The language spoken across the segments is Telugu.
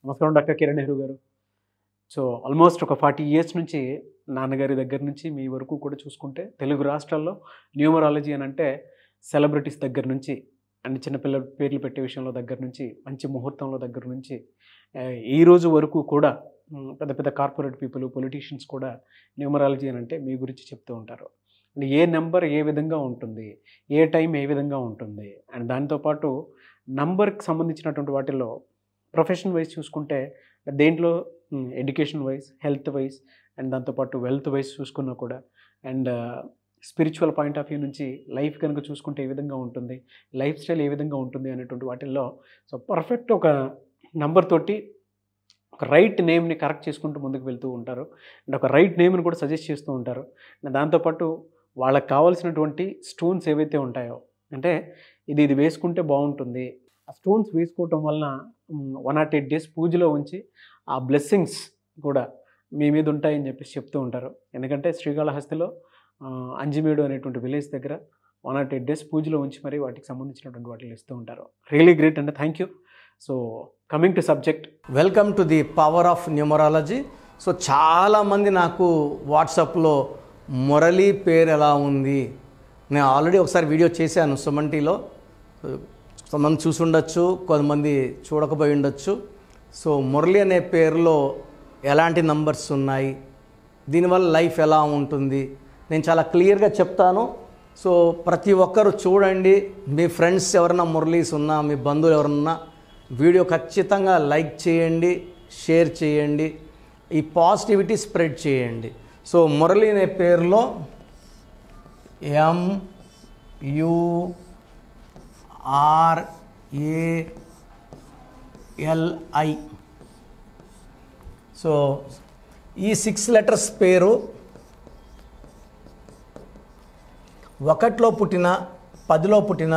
నమస్కారం డాక్టర్ కిరణ్ నెహ్రూ గారు. సో ఆల్మోస్ట్ ఒక 40 ఇయర్స్ నుంచి నాన్నగారి దగ్గర నుంచి మీ వరకు కూడా చూసుకుంటే తెలుగు రాష్ట్రాల్లో న్యూమరాలజీ అని అంటే సెలబ్రిటీస్ దగ్గర నుంచి అండ్ చిన్నపిల్లల పేర్లు పెట్టే విషయంలో దగ్గర నుంచి మంచి ముహూర్తంలో దగ్గర నుంచి ఈ రోజు వరకు కూడా పెద్ద పెద్ద కార్పొరేట్ పీపుల్ పొలిటీషియన్స్ కూడా న్యూమరాలజీ అని అంటే మీ గురించి చెప్తూ ఉంటారు. అండ్ ఏ నెంబర్ ఏ విధంగా ఉంటుంది, ఏ టైం ఏ విధంగా ఉంటుంది, అండ్ దాంతోపాటు నంబర్కి సంబంధించినటువంటి వాటిల్లో ప్రొఫెషన్ వైజ్ చూసుకుంటే దేంట్లో education wise, health wise and దాంతోపాటు వెల్త్ వైజ్ చూసుకున్నా కూడా and spiritual point of view నుంచి లైఫ్ కనుక చూసుకుంటే ఏ విధంగా ఉంటుంది, లైఫ్ స్టైల్ ఏ విధంగా ఉంటుంది అనేటువంటి వాటిల్లో సో పర్ఫెక్ట్ ఒక నంబర్ తోటి ఒక రైట్ నేమ్ని కరెక్ట్ చేసుకుంటూ ముందుకు వెళ్తూ ఉంటారు అండ్ ఒక రైట్ నేమ్ని కూడా సజెస్ట్ చేస్తూ ఉంటారు. అండ్ దాంతోపాటు వాళ్ళకి కావాల్సినటువంటి స్టోన్స్ ఏవైతే ఉంటాయో అంటే ఇది వేసుకుంటే బాగుంటుంది, ఆ స్టోన్స్ వేసుకోవటం వలన 108 days పూజలో ఉంచి ఆ బ్లెస్సింగ్స్ కూడా మీ మీద ఉంటాయని చెప్పేసి చెప్తూ ఉంటారు. ఎందుకంటే శ్రీకాళహస్తిలో అంజిమేడు అనేటువంటి విలేజ్ దగ్గర 108 days పూజలో ఉంచి మరి వాటికి సంబంధించినటువంటి వాటిని ఇస్తూ ఉంటారు. రియలీ గ్రేట్ అండి, thank you. So coming to subject, welcome to the power of numerology. So చాలామంది నాకు వాట్సాప్లో మురళి పేరు ఎలా ఉంది, నేను ఆల్రెడీ ఒకసారి వీడియో చేశాను సుమన్.టీలో, కొంతమంది చూసి ఉండొచ్చు, కొంతమంది చూడకపోయి ఉండొచ్చు. సో మురళి అనే పేరులో ఎలాంటి నంబర్స్ ఉన్నాయి, దీనివల్ల లైఫ్ ఎలా ఉంటుంది నేను చాలా క్లియర్గా చెప్తాను. సో ప్రతి ఒక్కరు చూడండి, మీ ఫ్రెండ్స్ ఎవరైనా మురళీస్ ఉన్నా, మీ బంధువులు ఎవరన్నా వీడియో ఖచ్చితంగా లైక్ చేయండి, షేర్ చేయండి, ఈ పాజిటివిటీ స్ప్రెడ్ చేయండి. సో మురళి అనే పేరులో MURALI. సో ఈ 6 letters పేరు 1లో పుట్టిన, 10లో పుట్టిన,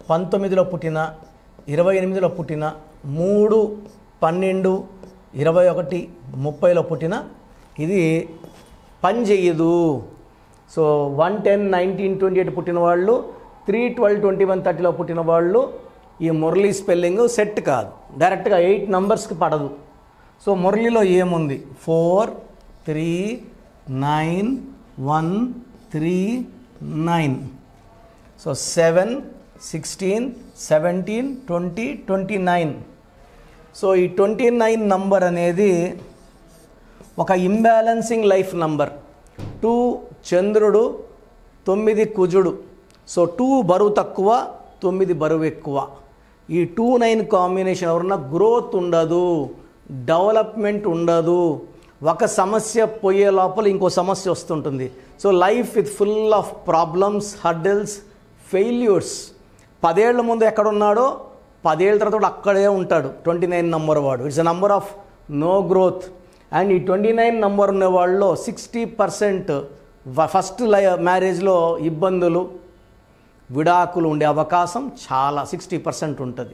19లో పుట్టిన, 28లో పుట్టిన, 3, 12, 21, 30లో పుట్టిన ఇది పని చెయ్యదు. సో 1, 10, 19, 28 పుట్టిన వాళ్ళు, 3, 12, 21, 30లో పుట్టిన వాళ్ళు ఈ మురళి స్పెల్లింగ్ సెట్ కాదు, డైరెక్ట్గా 8 numbers పడదు. సో మురళిలో ఏముంది, 4, 3, 9, 1, 3, 9. సో 7, 16, 17, 20, 29. సో ఈ 29 నంబర్ అనేది ఒక ఇంబ్యాలెన్సింగ్ లైఫ్ నంబర్. 2 చంద్రుడు, 9 కుజుడు. సో 2 బరువు తక్కువ, 9 బరువు ఎక్కువ. ఈ 2, 9 కాంబినేషన్ ఎవరన్నా గ్రోత్ ఉండదు, డెవలప్మెంట్ ఉండదు, ఒక సమస్య పోయే లోపల ఇంకో సమస్య వస్తుంటుంది. So life with full of problems, hurdles, failures. 10 ఏళ్ల ముందు ఎక్కడున్నాడో 10 ఏళ్ళ తర్వాత అక్కడే ఉంటాడు. 29 నంబర్ వాడు, it's a number of no growth. And ఈ 29 నంబర్ ఉన్న వాళ్ళలో 60% ఫస్ట్ మ్యారేజ్లో ఇబ్బందులు, విడాకులు ఉండే అవకాశం చాలా 60% ఉంటుంది.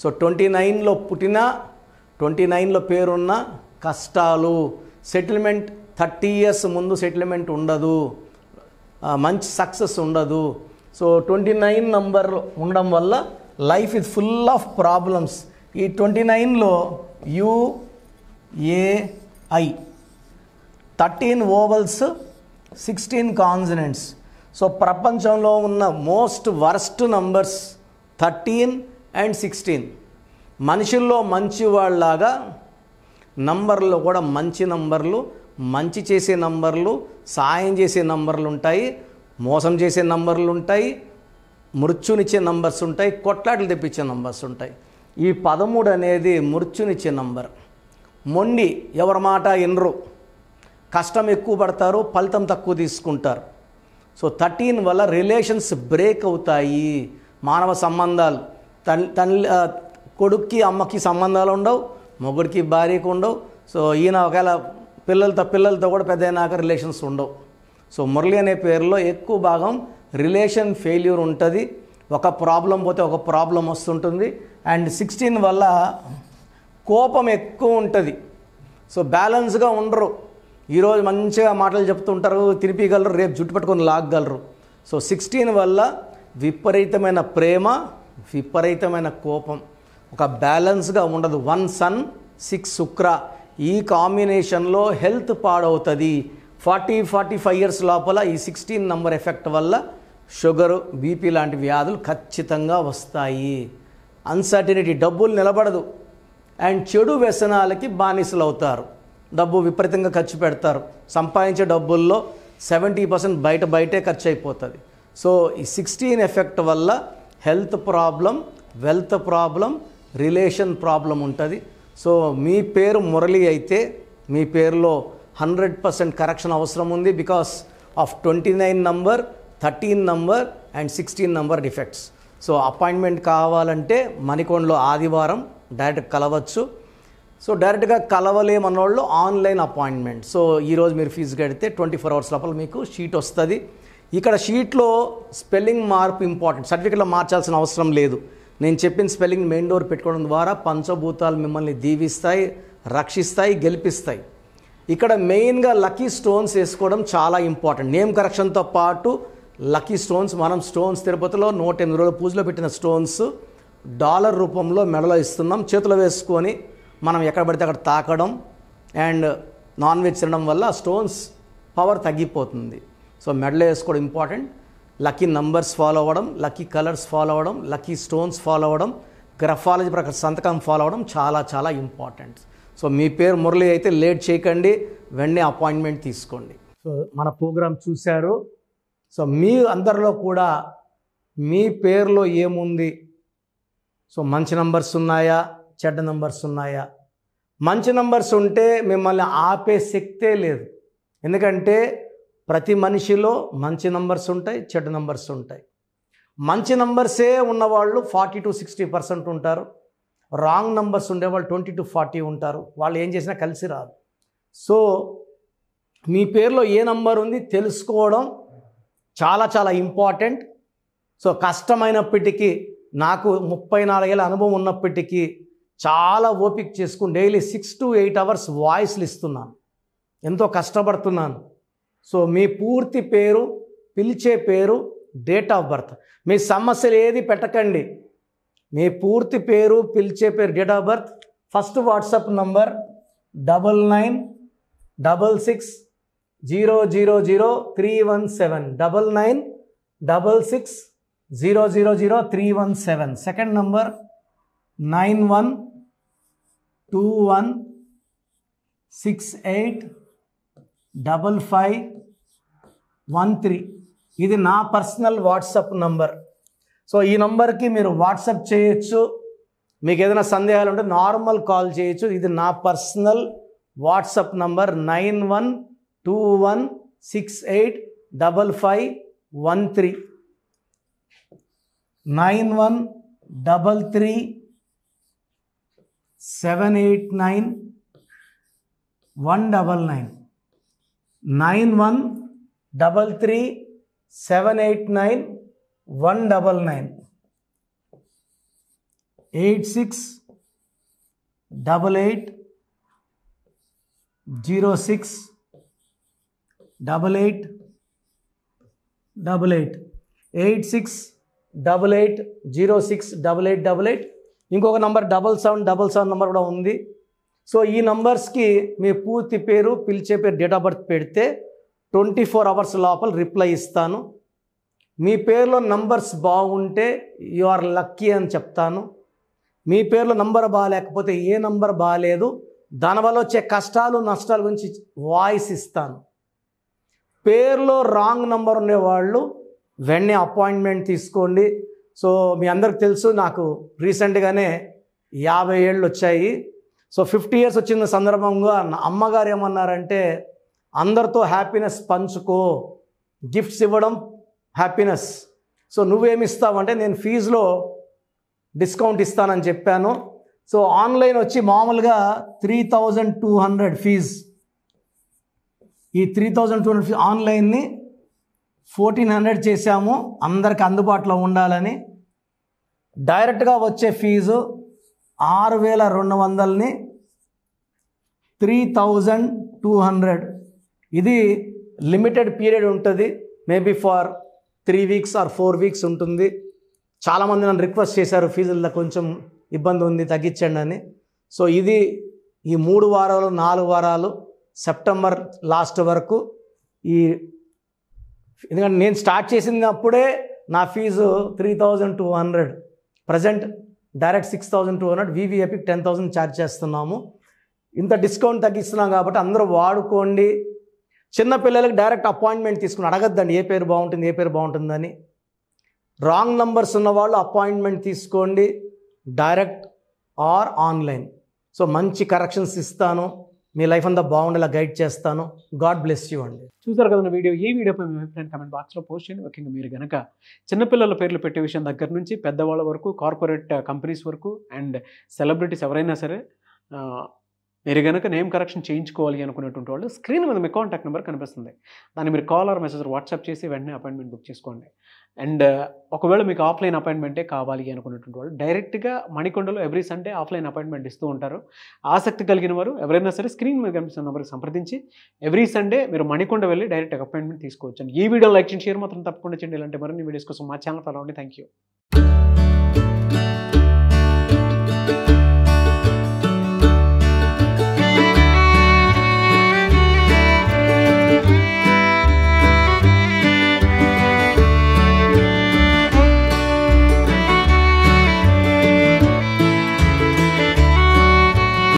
సో 29లో పుట్టిన, 29లో పేరున్న కష్టాలు, సెటిల్మెంట్ 30 years ముందు సెటిల్మెంట్ ఉండదు, మంచి సక్సెస్ ఉండదు. సో 29 నంబర్ ఉండడం వల్ల life is full of problems. ఈ 29లో UAI 13 ఓవల్స్, 16 కాన్సనెంట్స్. సో ప్రపంచంలో ఉన్న మోస్ట్ వర్స్ట్ నంబర్స్ 13 and 16. మనుషుల్లో మంచి వాళ్ళలాగా నంబర్లో కూడా మంచి నంబర్లు, మంచి చేసే నంబర్లు, సాయం చేసే నంబర్లు ఉంటాయి, మోసం చేసే నంబర్లు ఉంటాయి, మృత్యునిచ్చే నంబర్స్ ఉంటాయి, కొట్లాటలు తెప్పించే నంబర్స్ ఉంటాయి. ఈ 13 అనేది మృత్యునిచ్చే నంబర్. మొండి, ఎవరి మాట వినరు, కష్టం ఎక్కువ పడతారు, ఫలితం తక్కువ తీసుకుంటారు. సో 13 వల్ల రిలేషన్స్ బ్రేక్ అవుతాయి. మానవ సంబంధాలు, కొడుక్కి అమ్మకి సంబంధాలు ఉండవు, మొగుడికి భార్యకు ఉండవు. సో ఈయన ఒకవేళ పిల్లలతో కూడా పెద్ద అయినాక రిలేషన్స్ ఉండవు. సో మురళి అనే పేరులో ఎక్కువ భాగం రిలేషన్ ఫెయిల్యూర్ ఉంటుంది, ఒక ప్రాబ్లం పోతే ఒక ప్రాబ్లం వస్తుంటుంది. అండ్ 16 వల్ల కోపం ఎక్కువ ఉంటుంది. సో బ్యాలెన్స్గా ఉండరు, ఈరోజు మంచిగా మాటలు చెప్తుంటారు, తిరిపిగలరు, రేపు జుట్టు పట్టుకొని లాగగలరు. సో 16 వల్ల విపరీతమైన ప్రేమ, విపరీతమైన కోపం, ఒక బ్యాలెన్స్గా ఉండదు. 1 సన్ 6 శుక్ర, ఈ కాంబినేషన్లో హెల్త్ పాడవుతుంది. 40-45 ఇయర్స్ లోపల ఈ 16 నంబర్ ఎఫెక్ట్ వల్ల షుగరు, బీపీ లాంటి వ్యాధులు ఖచ్చితంగా వస్తాయి. అన్సర్టినిటీ, డబ్బులు నిలబడదు. అండ్ చెడు వ్యసనాలకి బానిసలు అవుతారు. డబ్బు విపరీతంగా ఖర్చు పెడతారు. సంపాదించే డబ్బుల్లో 70% బయటే ఖర్చు అయిపోతుంది. సో ఈ 16 ఎఫెక్ట్ వల్ల health problem, wealth problem, relation problem ఉంటుంది. సో మీ పేరు మురళి అయితే మీ పేరులో 100% కరెక్షన్ అవసరం ఉంది. Because of 29 number, 13 number and 16 number defects. So appointment కావాలంటే మణికొండలో ఆదివారం డైరెక్ట్ కలవచ్చు. సో డైరెక్ట్గా కలవలేమన్న వాళ్ళు ఆన్లైన్ అపాయింట్మెంట్. సో ఈరోజు మీరు ఫీజు కడితే 24 అవర్స్ లోపల మీకు షీట్ వస్తుంది. ఇక్కడ షీట్లో స్పెల్లింగ్ మార్పు ఇంపార్టెంట్. సర్టిఫికెట్లో మార్చాల్సిన అవసరం లేదు. నేను చెప్పిన స్పెల్లింగ్ మెయిన్ డోర్ పెట్టుకోవడం ద్వారా పంచభూతాలు మిమ్మల్ని దీవిస్తాయి, రక్షిస్తాయి, గెలిపిస్తాయి. ఇక్కడ మెయిన్గా లక్కీ స్టోన్స్ వేసుకోవడం చాలా ఇంపార్టెంట్. నేమ్ కరెక్షన్తో పాటు లక్కీ స్టోన్స్, మనం స్టోన్స్ తిరుపతిలో 108 రోజుల పూజలో పెట్టిన స్టోన్స్ డాలర్ రూపంలో మెడలో ఇస్తున్నాం. చేతిలో వేసుకొని మనం ఎక్కడ పడితే అక్కడ తాకడం అండ్ నాన్ వెజ్ తినడం వల్ల స్టోన్స్ పవర్ తగ్గిపోతుంది. సో మెడలో వేసుకోవడం ఇంపార్టెంట్. లక్కీ నంబర్స్ ఫాలో అవ్వడం, లక్కీ కలర్స్ ఫాలో అవ్వడం, లక్కీ స్టోన్స్ ఫాలో అవ్వడం, గ్రఫాలజీ ప్రకారం సంతకం ఫాలో అవ్వడం చాలా చాలా ఇంపార్టెంట్. సో మీ పేరు మురళి అయితే లేట్ చేయకండి, వెంటనే అపాయింట్మెంట్ తీసుకోండి. సో మన ప్రోగ్రామ్ చూశారు. సో మీ అందరిలో కూడా మీ పేరులో ఏముంది, సో మంచి నంబర్స్ ఉన్నాయా, చెడ్డ నంబర్స్ ఉన్నాయా? మంచి నంబర్స్ ఉంటే మిమ్మల్ని ఆపే శక్తే లేదు. ఎందుకంటే ప్రతి మనిషిలో మంచి నంబర్స్ ఉంటాయి, చెడ్డ నంబర్స్ ఉంటాయి. మంచి నంబర్సే ఉన్నవాళ్ళు 40-60% ఉంటారు. రాంగ్ నంబర్స్ ఉండేవాళ్ళు 20-40 ఉంటారు. వాళ్ళు ఏం చేసినా కలిసి రాదు. సో మీ పేరులో ఏ నంబర్ ఉంది తెలుసుకోవడం చాలా చాలా ఇంపార్టెంట్. సో కష్టమైనప్పటికీ, నాకు 34 ఏళ్ళ అనుభవం ఉన్నప్పటికీ చాలా ఓపిక చేసుకుని డైలీ 6-8 అవర్స్ వాయిస్లు ఇస్తున్నాను. ఎంతో కష్టపడుతున్నాను. సో మీ పూర్తి పేరు, పిలిచే పేరు, డేట్ ఆఫ్ బర్త్, మీ సమస్యలు ఏది పెట్టకండి. మీ పూర్తి పేరు, పిలిచే పేరు, date of birth, first WhatsApp number 9966000317 9966000317. Second number 9121685513. ఇది నా పర్సనల్ వాట్సాప్ నంబర్. సో ఈ నంబర్కి మీరు వాట్సాప్ చేయొచ్చు. మీకు ఏదైనా సందేహాలు ఉంటే నార్మల్ కాల్ చేయొచ్చు. ఇది నా పర్సనల్ వాట్సాప్ నంబర్ 9121685513 9133789199 9133789199 8688068888 8688068888. ఇంకొక నంబర్ 7777 నంబర్ కూడా ఉంది. సో ఈ నంబర్స్కి మీ పూర్తి పేరు, పిలిచే పేరు, డేట్ ఆఫ్ బర్త్ పెడితే 24 అవర్స్ లోపల రిప్లై ఇస్తాను. మీ పేరులో నంబర్స్ బాగుంటే యు ఆర్ లక్కీ అని చెప్తాను. మీ పేరులో నంబర్ బాగాలేకపోతే ఏ నంబర్ బాగాలేదు, దానివల్ల వచ్చే కష్టాలు నష్టాల గురించి వాయిస్ ఇస్తాను. పేరులో రాంగ్ నంబర్ ఉండేవాళ్ళు వెంటనే అపాయింట్మెంట్ తీసుకోండి. సో మీ అందరికి తెలుసు, నాకు రీసెంట్గానే 50 ఏళ్ళు వచ్చాయి. సో 50 ఇయర్స్ వచ్చిన సందర్భంగా అమ్మగారు ఏమన్నారంటే, అందరితో హ్యాపీనెస్ పంచుకో, గిఫ్ట్స్ ఇవ్వడం హ్యాపీనెస్. సో నువ్వేమిస్తావంటే, నేను ఫీజులో డిస్కౌంట్ ఇస్తానని చెప్పాను. సో ఆన్లైన్ వచ్చి మామూలుగా 3200 ఫీజు. ఈ 3200 ఫీజు ఆన్లైన్ని 1400 చేశాము, అందరికి అందుబాటులో ఉండాలని. డైరెక్ట్గా వచ్చే ఫీజు 6200ని 3200. ఇది లిమిటెడ్ పీరియడ్ ఉంటుంది. Maybe for 3 weeks or 4 weeks ఉంటుంది. చాలామంది నన్ను రిక్వెస్ట్ చేశారు, ఫీజుల్లో కొంచెం ఇబ్బంది ఉంది తగ్గించండి అని. సో ఇది ఈ 3 వారాలు 4 వారాలు సెప్టెంబర్ లాస్ట్ వరకు ఈ ఎందుకంటే నేను స్టార్ట్ చేసినప్పుడే నా fees 3,200, present direct 6,200, VVIP 10,000 charge చేస్తున్నాము. ఇంత డిస్కౌంట్ తగ్గిస్తున్నాం కాబట్టి అందరూ వాడుకోండి. చిన్నపిల్లలకి డైరెక్ట్ అపాయింట్మెంట్ తీసుకుని అడగద్దండి ఏ పేరు బాగుంటుందని. రాంగ్ నంబర్స్ ఉన్నవాళ్ళు అపాయింట్మెంట్ తీసుకోండి, డైరెక్ట్ ఆర్ ఆన్లైన్. సో మంచి కరెక్షన్స్ ఇస్తాను, మీ లైఫ్ అంతా బాగుండేలా గైడ్ చేస్తాను. గాడ్ బ్లెస్ యూ అండి. చూసారు కదా వీడియో. ఈ వీడియోపై మీ అభిప్రాయం కామెంట్ బాక్స్లో పోస్ట్ చేయండి. ముఖ్యంగా మీరు కనుక చిన్నపిల్లల పేర్లు పెట్టే విషయం దగ్గర నుంచి పెద్దవాళ్ళ వరకు, కార్పొరేట్ కంపెనీస్ వరకు అండ్ సెలబ్రిటీస్ ఎవరైనా సరే మీరు కనుక నేమ్ కరెక్షన్ చేయించుకోవాలి అనుకునేటువంటి వాళ్ళు స్క్రీన్ మీద మీ కాంటాక్ట్ నెంబర్ కనిపిస్తుంది. దాన్ని మీరు కాల్ ఆర్ మెసేజ్ వాట్సాప్ చేసి వెంటనే అపాయింట్మెంట్ బుక్ చేసుకోండి. అండ్ ఒకవేళ మీకు ఆఫ్లైన్ అపాయింట్మెంటే కావాలి అనుకునేటువంటి వాళ్ళు డైరెక్ట్గా మణికొండలో ఎవ్రీ సండే ఆఫ్లైన్ అపాయింట్మెంట్ ఇస్తూ ఉంటారు. ఆసక్తి కలిగిన వారు ఎవరైనా సరే స్క్రీన్ మీద కనిపిస్తున్న నెంబర్కి సంప్రదించి ఎవ్రీ సండే మీరు మణికొండ వెళ్ళి డైరెక్ట్ అపాయింట్మెంట్ తీసుకోవచ్చు. ఈ వీడియో లైక్ చేయండి, షేర్ మాత్రం తప్పకుండా చేయండి. ఇలాంటి మరిన్ని వీడియోస్ కోసం మా ఛానల్ ఫాలో అవ్వండి. Thank you.